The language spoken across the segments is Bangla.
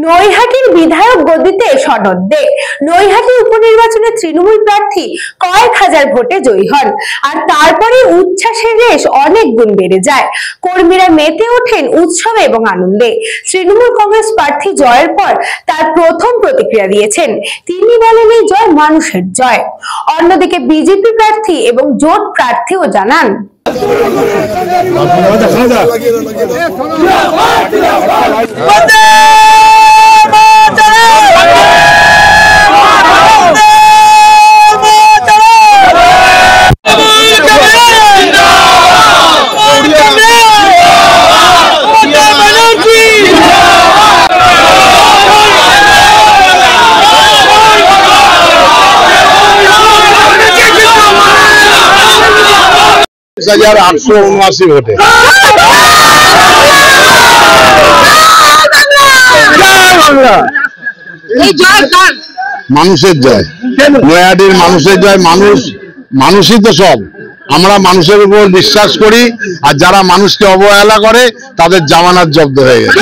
নৈহাটির বিধায়ক গদিতে সনদ দে। নৈহাটি উপনির্বাচনে তৃণমূল প্রার্থী কয়েক হাজার ভোটে জয়ী হন, আর তারপরে উচ্ছ্বাসের রেশ অনেক গুণ বেড়ে যায়। কর্মীরা মেতে ওঠেন উৎসবে এবং আনন্দে। তৃণমূল কংগ্রেস প্রার্থী জয়ের পর তার প্রথম প্রতিক্রিয়া দিয়েছেন। তিনি বলেন, এই জয় মানুষের জয়। অন্যদিকে বিজেপি প্রার্থী এবং জোট প্রার্থীও জানান, ভোটে মানুষের জয়, নৈহাটির মানুষের জয়। মানুষই তো সব। আমরা মানুষের উপর বিশ্বাস করি, আর যারা মানুষকে অবহেলা করে তাদের জামানত জব্দ হয়ে গেছে।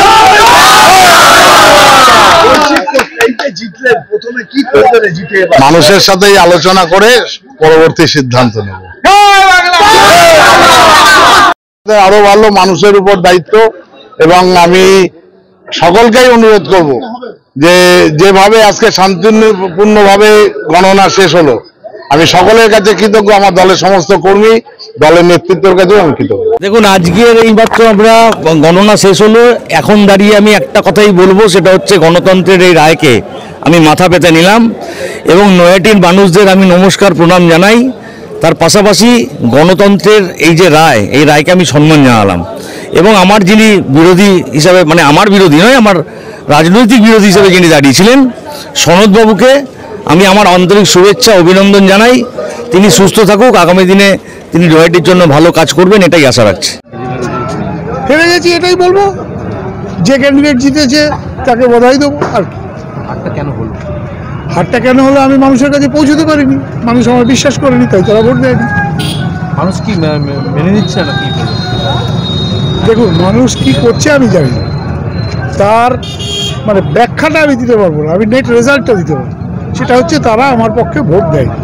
মানুষের সাথেই আলোচনা করে পরবর্তী সিদ্ধান্ত নেব। আরো ভালো মানুষের উপর দায়িত্ব, এবং আমি সকলকেই অনুরোধ করব যে যেভাবে আজকে শান্তিপূর্ণভাবে গণনা শেষ হলো, আমি সকলের কাছে কৃতজ্ঞ, আমার দলের সমস্ত কর্মী, দলের নেতৃত্বের কাছেও আমি কৃতজ্ঞ। দেখুন, আজকের এই মাত্র আমরা গণনা শেষ হলো। এখন দাঁড়িয়ে আমি একটা কথাই বলবো, সেটা হচ্ছে গণতন্ত্রের এই রায়কে আমি মাথা পেতে নিলাম, এবং নৈহাটির মানুষদের আমি নমস্কার প্রণাম জানাই। তার পাশাপাশি গণতন্ত্রের এই যে রায়, এই রায়কে আমি সম্মান জানালাম, এবং আমার যিনি বিরোধী হিসাবে, মানে আমার বিরোধী নয়, আমার রাজনৈতিক বিরোধী হিসেবে যিনি দাঁড়িয়েছিলেন, সনদবাবুকে আমি আমার আন্তরিক শুভেচ্ছা অভিনন্দন জানাই। তিনি সুস্থ থাকুক, আগামী দিনে তিনি নৈহাটির জন্য ভালো কাজ করবেন, এটাই আশা রাখছি। হেরে গেছি এটাই বলবো, যে ক্যান্ডিডেট জিতেছে তাকে বধাই দেবো। আর হারটা কেন হলো? হারটা কেন হলো আমি মানুষের কাছে পৌঁছতে পারিনি, মানুষ আমার বিশ্বাস করেনি, তাই তারা ভোট দেয়নি। মানুষ কি মেনে নিচ্ছে না? কি দেখুন, মানুষ কি করছে আমি জানি না, তার মানে ব্যাখ্যাটা আমি দিতে পারবো না, আমি নেট রেজাল্টটা দিতে পারবো। সেটা হচ্ছে তারা আমার পক্ষে ভোট দেয়নি।